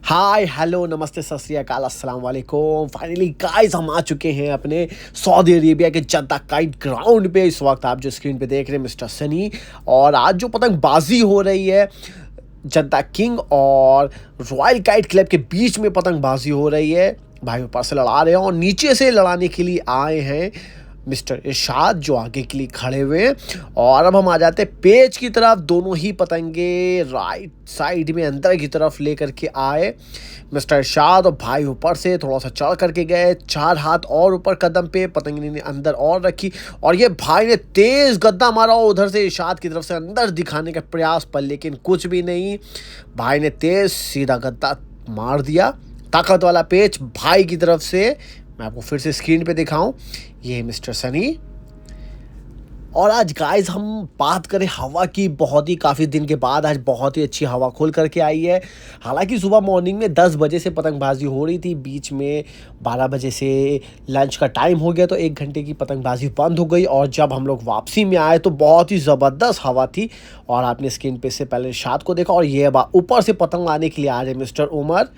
Hi hello नमस्ते सत श्री अकाल अस्सलाम वालेकुम। फाइनली गाइस हम आ चुके हैं अपने सऊदी अरेबिया के जद्दा काइट ग्राउंड पे। इस वक्त आप जो स्क्रीन पे देख रहे हैं मिस्टर सनी, और आज जो पतंगबाजी हो रही है जद्दा किंग और रॉयल काइट क्लब के बीच में पतंगबाजी हो रही है। भाई ऊपर से लड़ा रहे हैं और नीचे से लड़ाने के लिए आए हैं मिस्टर इरशाद जो आगे के लिए खड़े हुए हैं। और अब हम आ जाते हैं पेज की तरफ। दोनों ही पतंगे राइट साइड में अंदर की तरफ लेकर के आए मिस्टर इरशाद, और भाई ऊपर से थोड़ा सा चढ़ करके गए, 4 हाथ और ऊपर कदम पे पतंगनी ने अंदर और रखी, और ये भाई ने तेज गद्दा मारा उधर से इरशाद की तरफ से अंदर दिखाने का प्रयास पर, लेकिन कुछ भी नहीं। भाई ने तेज सीधा गद्दा मार दिया। ताकत वाला पेच भाई की तरफ से। मैं आपको फिर से स्क्रीन पे दिखाऊं, ये मिस्टर सनी। और आज गाइस हम बात करें हवा की, बहुत ही काफ़ी दिन के बाद आज बहुत ही अच्छी हवा खुल करके आई है। हालांकि सुबह मॉर्निंग में 10 बजे से पतंगबाजी हो रही थी, बीच में 12 बजे से लंच का टाइम हो गया तो 1 घंटे की पतंगबाजी बंद हो गई। और जब हम लोग वापसी में आए तो बहुत ही ज़बरदस्त हवा थी। और आपने स्क्रीन पे से पहले इरशाद को देखा, और ये ऊपर से पतंग आने के लिए आ रहे मिस्टर उमर,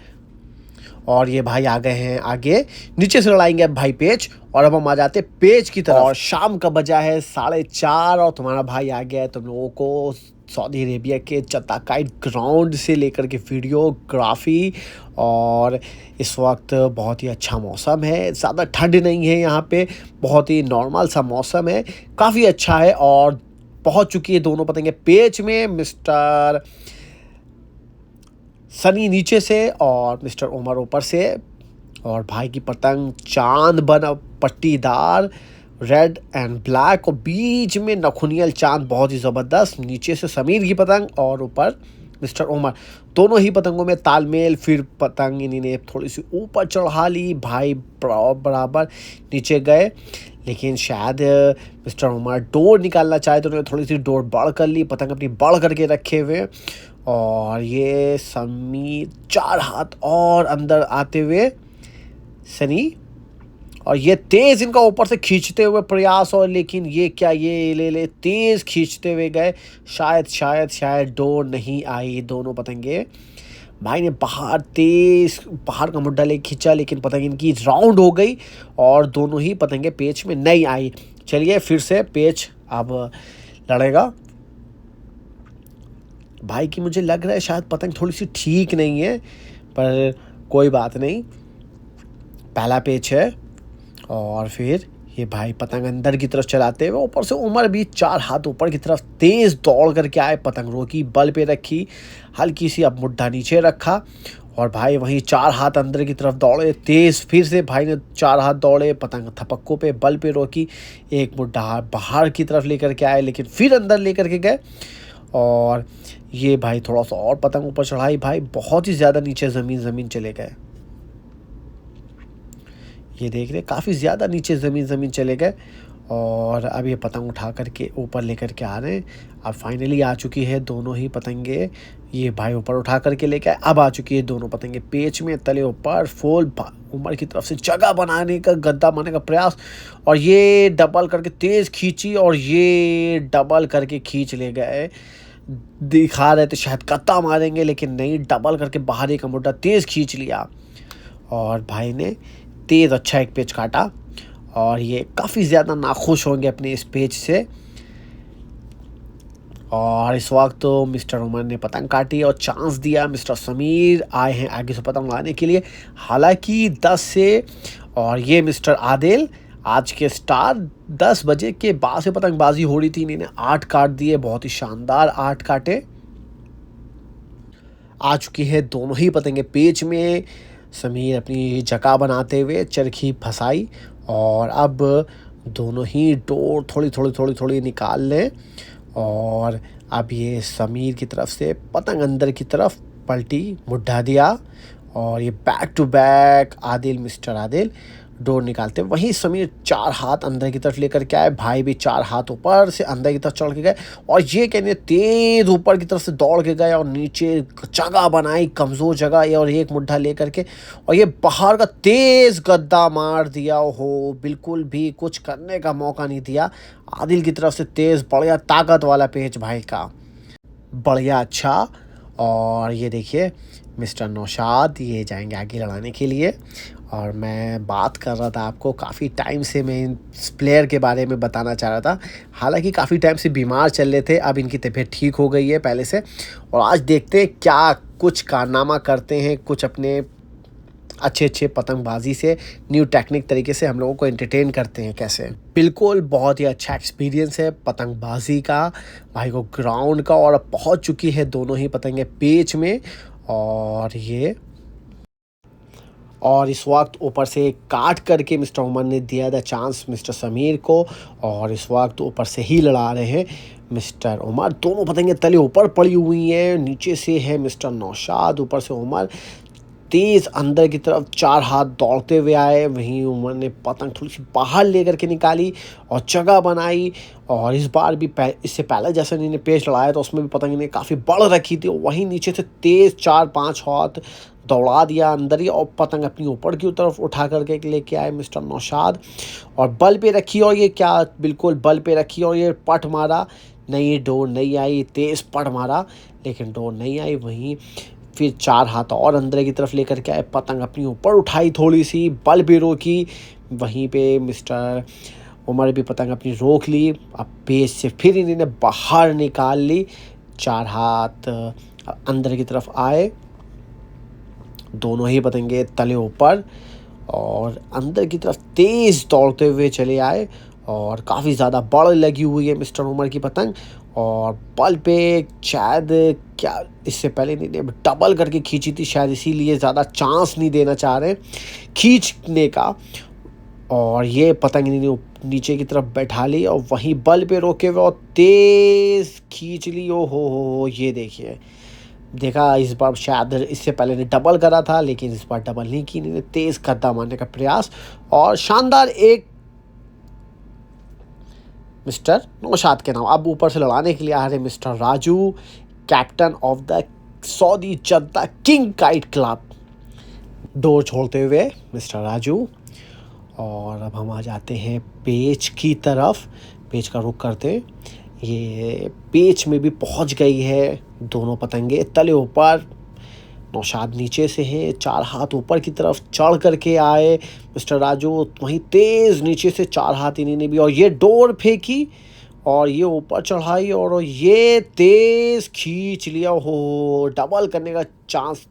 और ये भाई आ गए हैं आगे। नीचे से लड़ाएंगे भाई पेच। और अब हम आ जाते हैं पेच की तरफ। और शाम का बजा है 4:30 और तुम्हारा भाई आ गया है तुम लोगों को सऊदी अरेबिया के जद्दा काइट ग्राउंड से लेकर के वीडियोग्राफी। और इस वक्त बहुत ही अच्छा मौसम है, ज़्यादा ठंड नहीं है यहाँ पे, बहुत ही नॉर्मल सा मौसम है, काफ़ी अच्छा है। और पहुँच चुकी है दोनों पतंगे पेच में, मिस्टर सनी नीचे से और मिस्टर उमर ऊपर से। और भाई की पतंग चांद बना पट्टीदार रेड एंड ब्लैक, और बीच में नखुनियल चांद बहुत ही ज़बरदस्त। नीचे से समीर की पतंग और ऊपर मिस्टर उमर। दोनों ही पतंगों में तालमेल। फिर पतंग इन्हीं ने थोड़ी सी ऊपर चढ़ा ली, भाई बराबर नीचे गए, लेकिन शायद मिस्टर उमर डोर निकालना चाहे तो उन्होंने थोड़ी सी डोर बढ़ कर ली, पतंग अपनी बढ़ करके रखे हुए। और ये समीर 4 हाथ और अंदर आते हुए सनी, और ये तेज़ इनका ऊपर से खींचते हुए प्रयास, और लेकिन ये क्या, ये ले तेज़ खींचते हुए गए। शायद डोर नहीं आई। दोनों पतंगे भाई ने बाहर का मुड्ढा ले खींचा, लेकिन पतंग इनकी राउंड हो गई और दोनों ही पतंगे पेच में नहीं आई। चलिए फिर से पेच अब लड़ेगा। भाई की मुझे लग रहा है शायद पतंग थोड़ी सी ठीक नहीं है, पर कोई बात नहीं, पहला पेच है। और फिर ये भाई पतंग अंदर की तरफ चलाते हुए, ऊपर से उमर भी 4 हाथ ऊपर की तरफ तेज़ दौड़ करके आए, पतंग रोकी, बल पे रखी, हल्की सी अब मुड्ढा नीचे रखा, और भाई वहीं 4 हाथ अंदर की तरफ दौड़े तेज़। फिर से भाई ने 4 हाथ दौड़े, पतंग थपक्कों पे बल पे रोकी, एक मुड्ढा बाहर की तरफ लेकर के आए, लेकिन फिर अंदर लेकर के गए। और ये भाई थोड़ा सा और पतंग ऊपर चढ़ाई, भाई बहुत ही ज़्यादा नीचे ज़मीन चले गए। ये देख रहे काफ़ी ज़्यादा नीचे ज़मीन चले गए। और अब ये पतंग उठा करके ऊपर लेकर के आ रहे हैं। अब फाइनली आ चुकी है दोनों ही पतंगे, ये भाई ऊपर उठा करके लेके आए। अब आ चुकी है दोनों पतंगे पेच में, तले ऊपर फुल उमर की तरफ से जगह बनाने का, गद्दा बनाने का प्रयास, और ये डबल करके तेज़ खींची, और ये डबल करके खींच ले गए। दिखा रहे थे शायद गद्दा मारेंगे, लेकिन नहीं, डबल करके बाहर एक मुड्ढा तेज़ खींच लिया, और भाई ने तेज़ अच्छा एक पेच काटा। और ये काफ़ी ज़्यादा नाखुश होंगे अपने इस पेच से। और इस वक्त तो मिस्टर उमर ने पतंग काटी और चांस दिया, मिस्टर समीर आए हैं आगे से पतंग लाने के लिए, हालांकि 10 से। और ये मिस्टर आदिल आज के स्टार, 10 बजे के बाद से पतंगबाजी हो रही थी, इन्होंने 8 काट दिए, बहुत ही शानदार 8 काटे। आ चुकी है दोनों ही पतंगे पेच में, समीर अपनी जगह बनाते हुए चरखी फंसाई, और अब दोनों ही डोर थोड़ी निकाल लें। और अब ये समीर की तरफ से पतंग अंदर की तरफ पलटी, मुड्ढा दिया, और ये back to back Adil, mister Adil डोर निकालते, वहीं समीर 4 हाथ अंदर की तरफ लेकर के आए, भाई भी 4 हाथ ऊपर से अंदर की तरफ चढ़ के गए, और ये कहने तेज ऊपर की तरफ से दौड़ के गए और नीचे जगह बनाई, कमज़ोर जगह, और एक मुड्ढा लेकर के, और ये बाहर का तेज़ गद्दा मार दिया। हो, बिल्कुल भी कुछ करने का मौका नहीं दिया। आदिल की तरफ से तेज़ बढ़िया ताकत वाला पेच भाई का, बढ़िया अच्छा। और ये देखिए मिस्टर नौशाद ये जाएंगे आगे लड़ाने के लिए। और मैं बात कर रहा था, आपको काफ़ी टाइम से मैं इस प्लेयर के बारे में बताना चाह रहा था। हालांकि काफ़ी टाइम से बीमार चल रहे थे, अब इनकी तबीयत ठीक हो गई है पहले से। और आज देखते हैं क्या कुछ कारनामा करते हैं, कुछ अपने अच्छे अच्छे पतंगबाजी से न्यू टेक्निक तरीके से हम लोगों को एंटरटेन करते हैं कैसे। बिल्कुल बहुत ही अच्छा एक्सपीरियंस है पतंगबाजी का, भाई को ग्राउंड का, और अब पहुंच चुकी है दोनों ही पतंगे पेच में। और इस वक्त ऊपर से काट करके मिस्टर उमर ने दिया था चांस मिस्टर समीर को, और इस वक्त ऊपर से ही लड़ा रहे हैं मिस्टर उमर। दोनों पतंगे तले ऊपर पड़ी हुई हैं, नीचे से है मिस्टर नौशाद, ऊपर से उमर तेज़ अंदर की तरफ 4 हाथ दौड़ते हुए आए। वहीं उमर ने पतंग थोड़ी सी बाहर लेकर के निकाली और जगह बनाई। और इस बार भी इससे पहले जैसे इन्होंने पेच लड़ाया तो उसमें भी पतंग ने काफ़ी बड़ रखी थी, वहीं नीचे से तेज़ 4-5 हाथ दौड़ा दिया अंदर ही, और पतंग अपनी ऊपर की तरफ उठा करके लेके आए मिस्टर नौशाद, और बल पे रखी, और ये क्या बिल्कुल बल पे रखी, और ये पट मारा। नहीं, डोर नहीं आई, तेज़ पट मारा लेकिन डोर नहीं आई। वहीं फिर 4 हाथ और अंदर की तरफ लेकर के आए, पतंग अपनी ऊपर उठाई, थोड़ी सी बल भी रोकी। वहीं पे मिस्टर उमर भी पतंग अपनी रोक ली। अब पेच से फिर इन्होंने बाहर निकाल ली, 4 हाथ अंदर की तरफ आए, दोनों ही पतंगे तले ऊपर और अंदर की तरफ तेज़ दौड़ते हुए चले आए। और काफ़ी ज़्यादा बड़ लगी हुई है मिस्टर उमर की पतंग, और बल पे शायद क्या इससे पहले नहीं डबल करके खींची थी शायद, इसीलिए ज़्यादा चांस नहीं देना चाह रहे खींचने का। और ये पतंग इन्होंने नीचे की तरफ बैठा ली और वहीं बल पे रोके हुए और तेज़ खींच ली। ओ हो, ये देखिए, देखा इस बार शायद इससे पहले ने डबल करा था लेकिन इस बार डबल नहीं की, इन्होंने तेज़ कद्दा मारने का प्रयास, और शानदार एक मिस्टर नौशाद के नाम। अब ऊपर से लड़ाने के लिए आ रहे mister Raju, captain of the Saudi Jeddah king kite club. Door छोड़ते हुए मिस्टर राजू, और अब हम आ जाते हैं पेच की तरफ, पेच का रुख करते हैं। ये पेच में भी पहुंच गई है दोनों पतंगे तले ऊपर, नौशाद नीचे से है, 4 हाथ ऊपर की तरफ चढ़ करके आए मिस्टर राजू, वहीं तेज़ नीचे से 4 हाथ इन्होंने भी, और ये डोर फेंकी और ये ऊपर चढ़ाई और ये तेज़ खींच लिया। हो, डबल करने का चांस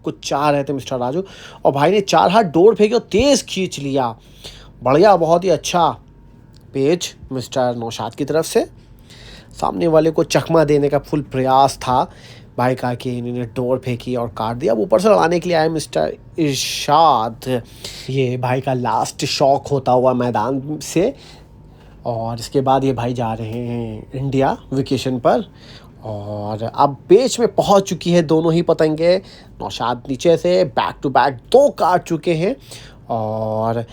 कुछ चाह रहे थे मिस्टर राजू, और भाई ने 4 हाथ डोर फेंकी और तेज़ खींच लिया। बढ़िया, बहुत ही अच्छा पेच मिस्टर नौशाद की तरफ से। सामने वाले को चकमा देने का फुल प्रयास था भाई का, कि इन्होंने डोर फेंकी और काट दिया। अब ऊपर से लड़ाने के लिए आए मिस्टर इरशाद। ये भाई का लास्ट शॉक होता हुआ मैदान से, और इसके बाद ये भाई जा रहे हैं इंडिया वेकेशन पर। और अब पेच में पहुंच चुकी है दोनों ही पतंगे। नौशाद नीचे से बैक टू बैक 2 काट चुके हैं, और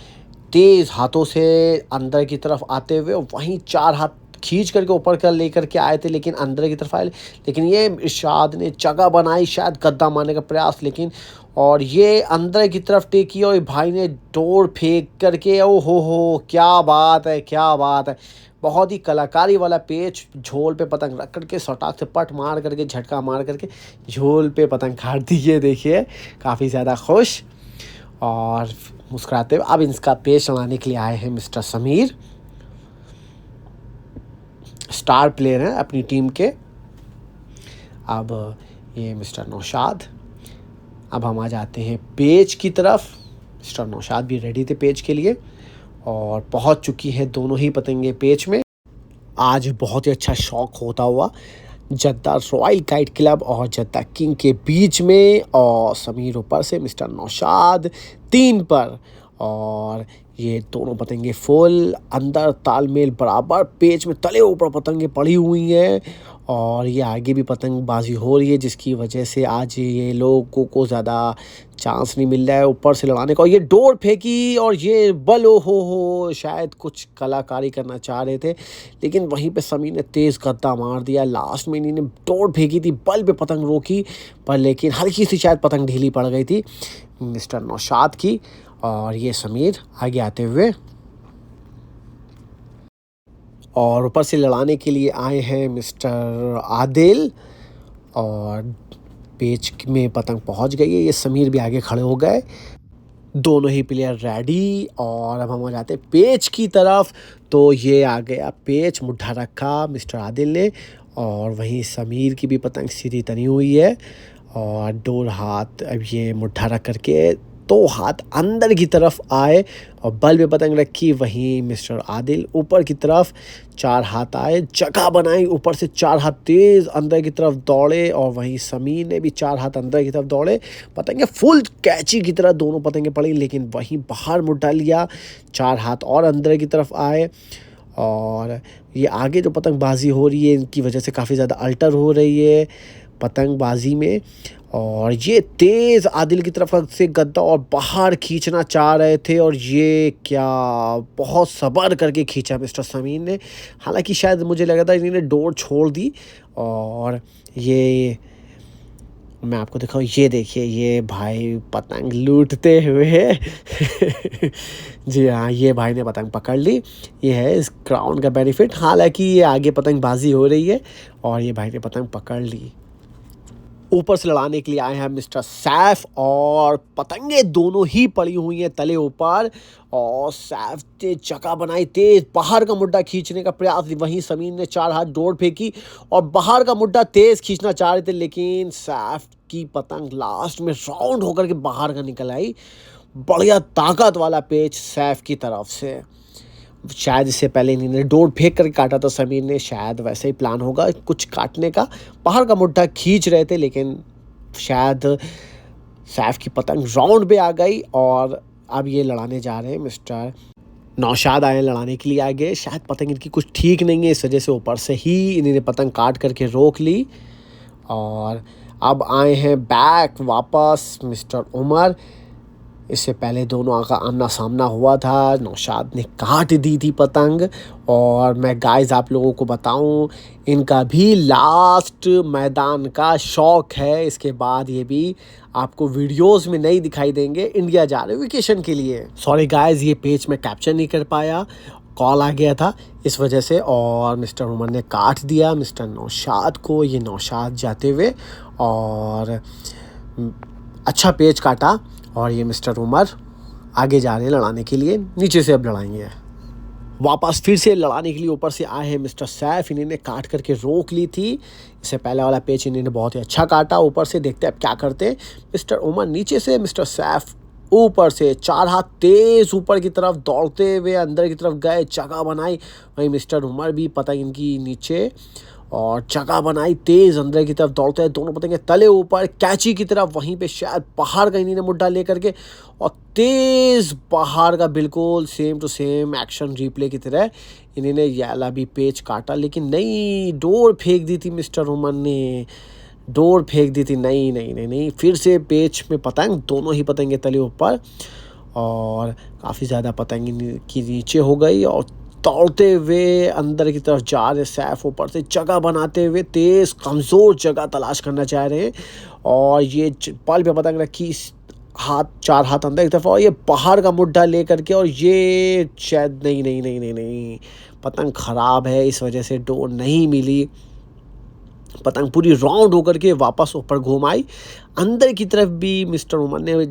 तेज़ हाथों से अंदर की तरफ आते हुए वहीं 4 हाथ खींच करके ऊपर कर लेकर के आए थे, लेकिन अंदर की तरफ आए, लेकिन ये इरशाद ने जगह बनाई, शायद गद्दा मारने का प्रयास, लेकिन और ये अंदर की तरफ टेकी और भाई ने डोर फेंक करके, ओ हो, क्या बात है, क्या बात है। बहुत ही कलाकारी वाला पेच, झोल पे पतंग रख करके सटाक से पट मार करके झटका मार करके झोल पे पतंग काट दी है। देखिए काफ़ी ज़्यादा खुश और मुस्कुराते हुए। अब इसका पेच लगाने के लिए आए हैं मिस्टर समीर, स्टार प्लेयर हैं अपनी टीम के। अब ये मिस्टर नौशाद, अब हम आ जाते हैं पेच की तरफ। मिस्टर नौशाद भी रेडी थे पेच के लिए, और पहुंच चुकी है दोनों ही पतंगे पेच में। आज बहुत ही अच्छा शौक होता हुआ जद्दा रॉयल काइट क्लब और जद्दा किंग के बीच में, और समीर ऊपर से, मिस्टर नौशाद 3 पर, और ये दोनों पतंगे फुल अंदर तालमेल बराबर पेच में तले ऊपर पतंगे पड़ी हुई हैं, और ये आगे भी पतंगबाजी हो रही है, जिसकी वजह से आज ये लोगों को ज़्यादा चांस नहीं मिल रहा है ऊपर से लड़ाने का। और ये डोर फेंकी और ये बल, हो शायद कुछ कलाकारी करना चाह रहे थे, लेकिन वहीं पे समीर ने तेज़ गद्दा मार दिया। लास्ट में इन्होंने डोर फेंकी थी, बल पे पतंग रोकी, पर लेकिन हल्की सी शायद पतंग ढीली पड़ गई थी मिस्टर नौशाद की। और ये समीर आगे आते हुए, और ऊपर से लड़ाने के लिए आए हैं मिस्टर आदिल, और पेच में पतंग पहुंच गई है। ये समीर भी आगे खड़े हो गए, दोनों ही प्लेयर रेडी। और अब हम हो जाते हैं पेच की तरफ। तो ये आ गया पेच, मुट्ठा रखा मिस्टर आदिल ने, और वहीं समीर की भी पतंग सीधी तनी हुई है। और दो हाथ अब ये मुट्ठा रख करके दो हाथ अंदर की तरफ आए और बल पे पतंग रखी। वहीं मिस्टर आदिल ऊपर की तरफ चार हाथ आए, जगह बनाई, ऊपर से चार हाथ तेज अंदर की तरफ दौड़े। और वहीं समीर ने भी चार हाथ अंदर की तरफ दौड़े। पतंगे फुल कैची की तरह दोनों पतंगे पड़ी, लेकिन वहीं बाहर मुट्ठा लिया, चार हाथ और अंदर की तरफ आए। और ये आगे जो पतंगबाजी हो रही है, इनकी वजह से काफ़ी ज़्यादा अल्टर हो रही है पतंगबाजी में। और ये तेज़ आदिल की तरफ से गद्दा और बाहर खींचना चाह रहे थे, और ये क्या बहुत सब्र करके खींचा मिस्टर समीर ने। हालांकि शायद मुझे लगा था इन्होंने डोर छोड़ दी। और ये मैं आपको दिखाऊं, ये देखिए ये भाई पतंग लूटते हुए जी हाँ, ये भाई ने पतंग पकड़ ली। ये है इस ग्राउंड का बेनिफिट। हालांकि ये आगे पतंगबाजी हो रही है और ये भाई ने पतंग पकड़ ली। ऊपर से लड़ाने के लिए आए हैं मिस्टर सैफ, और पतंगे दोनों ही पड़ी हुई हैं तले ऊपर। और सैफ ने जगह बनाई, तेज बाहर का मुड्डा खींचने का प्रयास। वहीं समीर ने चार हाथ डोर फेंकी और बाहर का मुड्डा तेज खींचना चाह रहे थे, लेकिन सैफ की पतंग लास्ट में राउंड होकर के बाहर का निकल आई। बढ़िया ताकत वाला पेच सैफ की तरफ से। शायद इससे पहले इन्होंने डोर फेंक कर काटा था समीर ने, शायद वैसे ही प्लान होगा कुछ काटने का। बाहर का मुड्ढा खींच रहे थे, लेकिन शायद सैफ की पतंग राउंड पे आ गई। और अब ये लड़ाने जा रहे हैं मिस्टर नौशाद आए लड़ाने के लिए आगे। शायद पतंग इनकी कुछ ठीक नहीं है, इस वजह से ऊपर से ही इन्होंने पतंग काट करके रोक ली। और अब आए हैं बैक वापस मिस्टर उमर। इससे पहले दोनों का आमना सामना हुआ था, नौशाद ने काट दी थी पतंग। और मैं गाइस आप लोगों को बताऊं, इनका भी लास्ट मैदान का शौक है। इसके बाद ये भी आपको वीडियोस में नहीं दिखाई देंगे, इंडिया जा रहे वेकेशन के लिए। सॉरी गाइस, ये पेज मैं कैप्चर नहीं कर पाया, कॉल आ गया था इस वजह से। और मिस्टर उमर ने काट दिया मिस्टर नौशाद को। ये नौशाद जाते हुए और अच्छा पेज काटा। और ये मिस्टर उमर आगे जा रहे हैं लड़ाने के लिए, नीचे से अब लड़ाएंगे। वापस फिर से लड़ाने के लिए ऊपर से आए हैं मिस्टर सैफ। इन्होंने काट करके रोक ली थी। इससे पहले वाला पेच इन्होंने बहुत ही अच्छा काटा। ऊपर से देखते हैं अब क्या करते हैं। मिस्टर उमर नीचे से, मिस्टर सैफ ऊपर से, चार हाथ तेज ऊपर की तरफ दौड़ते हुए अंदर की तरफ गए, जगह बनाई। वहीं मिस्टर उमर भी पतंग इनकी नीचे और जगह बनाई, तेज अंदर की तरफ दौड़ते हैं। दोनों पतंगे तले ऊपर कैची की तरफ। वहीं पे शायद बाहर का इन्हीं ने मुड्डा लेकर के और तेज बाहर का बिल्कुल same to same action replay की तरह इन्होंने याला भी पेच काटा। लेकिन नहीं, डोर फेंक दी थी मिस्टर उमर ने, डोर फेंक दी थी। नहीं नहीं नहीं नहीं, फिर से पेच में पतंग, दोनों ही पतंगे तले ऊपर। और काफ़ी ज़्यादा पतंग की नीचे हो गई और दौड़ते हुए अंदर की तरफ जा रहे सैफ। ऊपर से जगह बनाते हुए तेज़ कमज़ोर जगह तलाश करना चाह रहे हैं। और ये पल पे पतंग रखी, हाथ चार हाथ अंदर की तरफ, और ये बाहर का मुड्ढा ले करके। और ये शायद नहीं नहीं नहीं नहीं नहीं, पतंग ख़राब है, इस वजह से डोर नहीं मिली। पतंग पूरी राउंड होकर के वापस ऊपर घूम आई। अंदर की तरफ भी मिस्टर उमर ने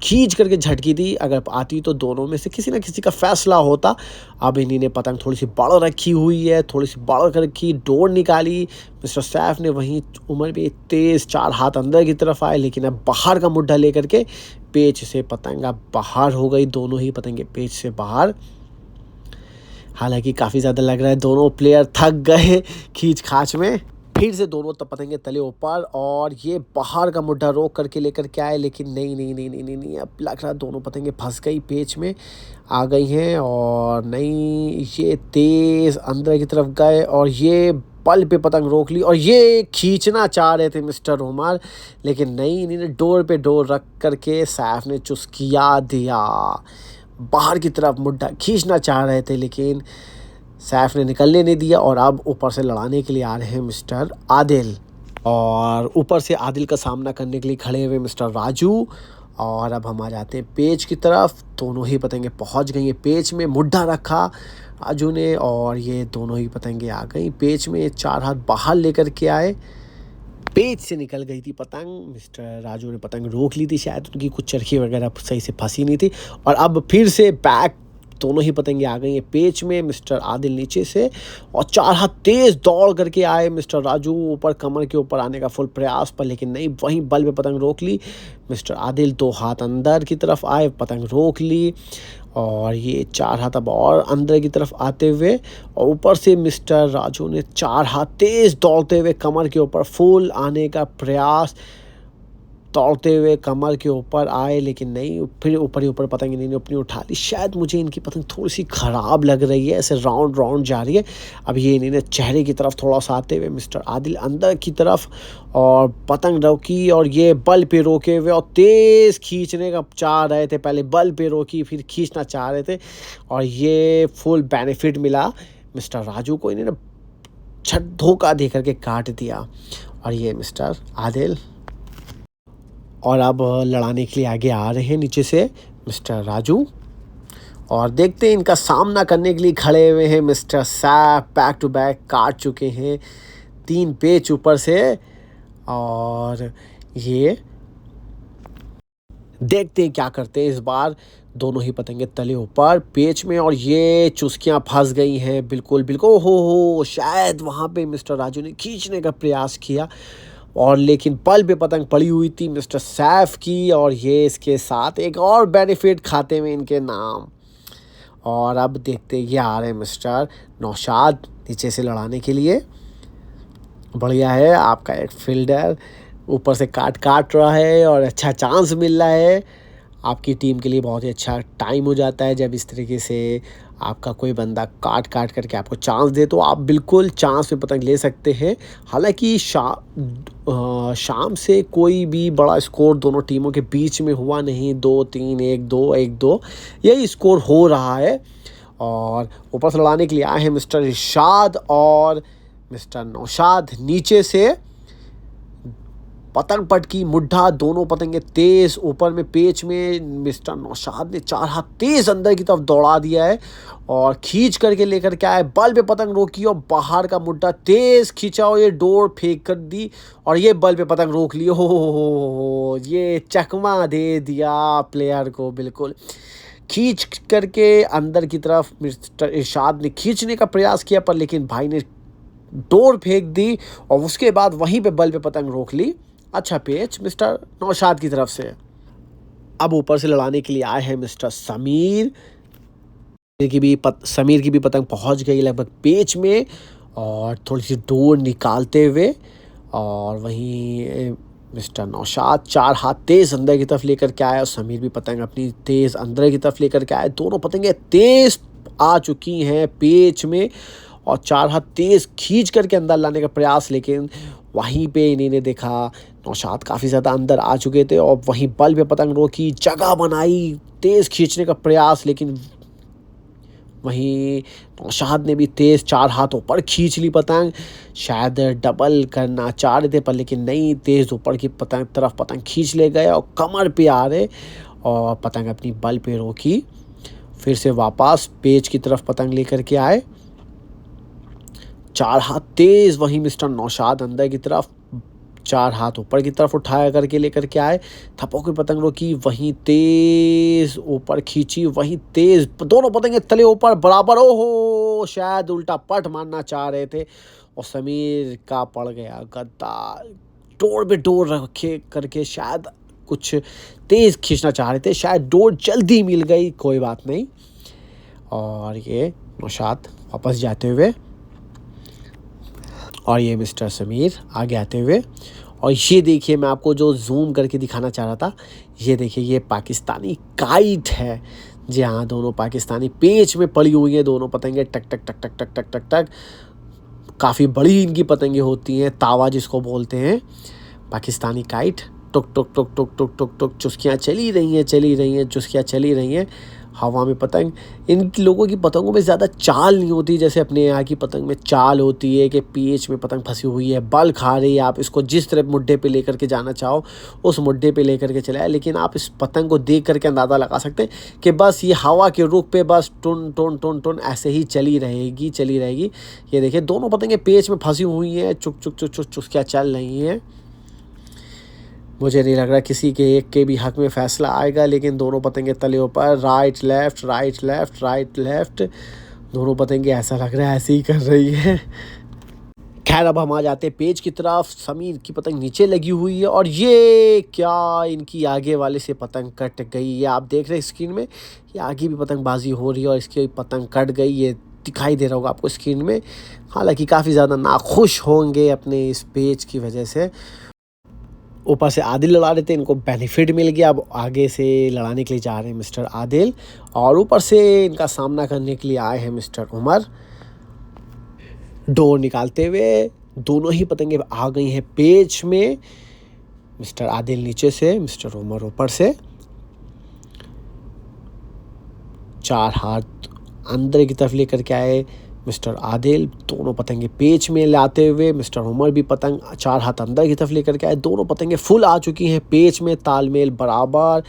खींच करके झटकी दी। अगर आती तो दोनों में से किसी ना किसी का फैसला होता। अब इन्हीं ने पतंग थोड़ी सी बड़ रखी हुई है, थोड़ी सी बड़ कर रखी, डोर निकाली मिस्टर सैफ ने। वहीं उमर भी तेज़ चार हाथ अंदर की तरफ आए, लेकिन अब बाहर का मुड्ढा लेकर के पेच से पतंग अब बाहर हो गई। दोनों ही पतंगे पेच से बाहर। हालांकि काफ़ी ज़्यादा लग रहा है दोनों प्लेयर थक गए खींच खाच में। फिर से दोनों तब पतंगे तले ऊपर और ये बाहर का मुड्ढा रोक करके लेकर के आए। लेकिन नहीं नहीं नहीं नहीं नहीं नहीं, अब लग रहा दोनों पतंगे फंस गई, पेच में आ गई हैं। और नहीं, ये तेज़ अंदर की तरफ गए और ये पल पे पतंग रोक ली। और ये खींचना चाह रहे थे मिस्टर उमर, लेकिन नहीं, इन्होंने डोर पे डोर रख करके सैफ ने चुस्किया दिया। बाहर की तरफ मुड्ढा खींचना चाह रहे थे, लेकिन सैफ ने निकलने नहीं दिया। और अब ऊपर से लड़ाने के लिए आ रहे हैं मिस्टर आदिल। और ऊपर से आदिल का सामना करने के लिए खड़े हुए मिस्टर राजू। और अब हम आ जाते हैं पेच की तरफ। दोनों ही पतंगे पहुंच गई हैं पेच में। मुड्ढा रखा राजू ने और ये दोनों ही पतंगे आ गई पेच में। चार हाथ बाहर लेकर के आए। पेच से निकल गई थी पतंग। मिस्टर राजू ने पतंग रोक ली थी, शायद उनकी कुछ चरखी वगैरह सही से फंसी नहीं थी। और अब फिर से बैक दोनों ही पतंगे आ गई हैं पेच में। मिस्टर आदिल नीचे से और 4 हाथ तेज दौड़ करके आए। मिस्टर राजू ऊपर कमर के ऊपर आने का फुल प्रयास पर, लेकिन नहीं, वहीं बल पे पतंग रोक ली। मिस्टर आदिल 2 हाथ अंदर की तरफ आए, पतंग रोक ली और ये 4 हाथ अब और अंदर की तरफ आते हुए, और ऊपर से मिस्टर राजू ने 4 हाथ तेज दौड़ते हुए कमर के ऊपर फुल आने का प्रयास, दौड़ते हुए कमर के ऊपर आए, लेकिन नहीं, फिर ऊपर ही ऊपर पतंग इन्होंने अपनी उठा ली। शायद मुझे इनकी पतंग थोड़ी सी ख़राब लग रही है, ऐसे राउंड राउंड जा रही है। अब ये इन्होंने चेहरे की तरफ थोड़ा सा आते हुए मिस्टर आदिल अंदर की तरफ और पतंग रोकी, और ये बल पे रोके हुए और तेज़ खींचने का चाह रहे थे। पहले बल पे रोकी, फिर खींचना चाह रहे थे, और ये फुल बेनिफिट मिला मिस्टर राजू को। इन्होंने छट धोखा दे करके काट दिया। और ये मिस्टर आदिल और अब लड़ाने के लिए आगे आ रहे हैं नीचे से मिस्टर राजू, और देखते हैं इनका सामना करने के लिए खड़े हुए हैं mister Saif. Back to back काट चुके हैं 3 पेच ऊपर से, और ये देखते हैं क्या करते हैं इस बार। दोनों ही पतंगे तले ऊपर पेच में, और ये चुस्कियां फंस गई हैं बिल्कुल बिल्कुल। हो शायद वहाँ पे मिस्टर राजू ने खींचने का प्रयास किया, और लेकिन पल पे पतंग पड़ी हुई थी मिस्टर सैफ की, और ये इसके साथ एक और बेनिफिट खाते में इनके नाम। और अब देखते ये आ रहे हैं मिस्टर नौशाद नीचे से लड़ाने के लिए। बढ़िया है, आपका एक फील्डर ऊपर से काट रहा है और अच्छा चांस मिल रहा है। आपकी टीम के लिए बहुत ही अच्छा टाइम हो जाता है जब इस तरीके से आपका कोई बंदा काट करके आपको चांस दे, तो आप बिल्कुल चांस पे पतंग ले सकते हैं। हालांकि शाम से कोई भी बड़ा स्कोर दोनों टीमों के बीच में हुआ नहीं, 2-3, 1-2, 1-2 यही स्कोर हो रहा है। और ऊपर से लड़ाने के लिए आए हैं मिस्टर इरशाद और मिस्टर नौशाद नीचे से। पतंग पटकी मुड्ढा, दोनों पतंगे तेज़ ऊपर में पेच में। मिस्टर नौशाद ने 4 हाथ तेज़ अंदर की तरफ दौड़ा दिया है और खींच करके लेकर के आए। बल पे पतंग रोकी और बाहर का मुड्ढा तेज़ खींचा और ये डोर फेंक कर दी, और ये बल पे पतंग रोक ली। हो ये चकमा दे दिया प्लेयर को बिल्कुल। खींच करके अंदर की तरफ मिस्टर इरशाद ने खींचने का प्रयास किया, पर लेकिन भाई ने डोर फेंक दी, और उसके बाद वहीं पे बल पे पतंग रोक ली। अच्छा पेच मिस्टर नौशाद की तरफ से। अब ऊपर से लड़ाने के लिए आए हैं मिस्टर समीर समीर की भी पतंग पहुंच गई लगभग पेच में, और थोड़ी सी डोर निकालते हुए। और वहीं मिस्टर नौशाद 4 हाथ तेज़ अंदर की तरफ लेकर के आया, और समीर भी पतंग अपनी तेज़ अंदर की तरफ लेकर के आए। दोनों पतंगें तेज़ आ चुकी हैं पेच में, और 4 हाथ तेज़ खींच करके अंदर लाने का प्रयास, लेकिन वहीं पे इन्होंने देखा नौशाद काफ़ी ज़्यादा अंदर आ चुके थे, और वहीं बल पे पतंग रोकी, जगह बनाई, तेज़ खींचने का प्रयास, लेकिन वहीं नौशाद ने भी तेज़ 4 हाथ ऊपर खींच ली पतंग। शायद डबल करना चाह रहे थे, पर लेकिन नहीं, तेज़ ऊपर की पतंग तरफ पतंग खींच ले गए और कमर पे आ रहे, और पतंग अपनी बल पे रोकी। फिर से वापस पेच की तरफ पतंग लेकर के आए, 4 हाथ तेज़, वहीं मिस्टर नौशाद अंदर की तरफ 4 हाथ ऊपर की तरफ उठाया करके लेकर के आए। थप्पो की पतंग रोकी, वहीं तेज़ ऊपर खींची, वहीं तेज़ दोनों पतंगे तले ऊपर बराबर। ओहो शायद उल्टा पट मारना चाह रहे थे, और समीर का पड़ गया गद्दा। डोर पे डोर रखे करके शायद कुछ तेज़ खींचना चाह रहे थे, शायद डोर जल्दी मिल गई, कोई बात नहीं। और ये नौशाद वापस जाते हुए, और ये मिस्टर समीर आगे आते हुए। और ये देखिए, मैं आपको जो जूम करके दिखाना चाह रहा था, ये देखिए, ये पाकिस्तानी काइट है। जी हाँ, दोनों पाकिस्तानी पेच में पड़ी हुई हैं, दोनों पतंगे टक टक टक टक टक टक टक टक। काफ़ी बड़ी इनकी पतंगे होती हैं, तावा जिसको बोलते हैं, पाकिस्तानी काइट। टुक टुक टुक टुक टुक टुक टुक चुस्कियाँ चली रही हैं, चुस्कियाँ चली रही हैं हवा में। पतंग इन लोगों की पतंगों में ज़्यादा चाल नहीं होती, जैसे अपने यहाँ की पतंग में चाल होती है कि पेच में पतंग फंसी हुई है, बल खा रही है, आप इसको जिस तरह मुड्ढे पे लेकर के जाना चाहो उस मुड्ढे पे लेकर के चलाए। लेकिन आप इस पतंग को देख करके अंदाज़ा लगा सकते हैं कि बस ये हवा के रुख पे बस टुन टुन टुन टुन ऐसे ही चली रहेगी। ये देखिए, दोनों पतंगें पेच में फंसी हुई हैं, चुक चुक चुक चुक चुस्कियाँ चल रही हैं। मुझे नहीं लग रहा किसी के एक के भी हक में फैसला आएगा, लेकिन दोनों पतंगे तले ऊपर, right left right left right left, दोनों पतंगे ऐसा लग रहा है ऐसे ही कर रही है। खैर अब हम आ जाते हैं पेज की तरफ। समीर की पतंग नीचे लगी हुई है और ये क्या, इनकी आगे वाले से पतंग कट गई। ये आप देख रहे हैं स्क्रीन में, ये आगे भी पतंगबाजी हो रही है और इसकी पतंग कट गई, ये दिखाई दे रहा होगा आपको स्क्रीन में। हालांकि काफ़ी ज़्यादा नाखुश होंगे अपने इस पेज की वजह से। ऊपर से आदिल लड़ा रहे थे, इनको बेनिफिट मिल गया। अब आगे से लड़ाने के लिए जा रहे हैं मिस्टर आदिल, और ऊपर से इनका सामना करने के लिए आए हैं मिस्टर उमर। डोर निकालते हुए दोनों ही पतंगे आ गई हैं पेच में। मिस्टर आदिल नीचे से, मिस्टर उमर ऊपर से। 4 हाथ अंदर की तरफ लेकर के आए मिस्टर आदिल, दोनों पतंगे पेच में लाते हुए मिस्टर उमर भी पतंग 4 हाथ अंदर की तरफ लेकर के आए। दोनों पतंगे फुल आ चुकी हैं पेच में, तालमेल बराबर।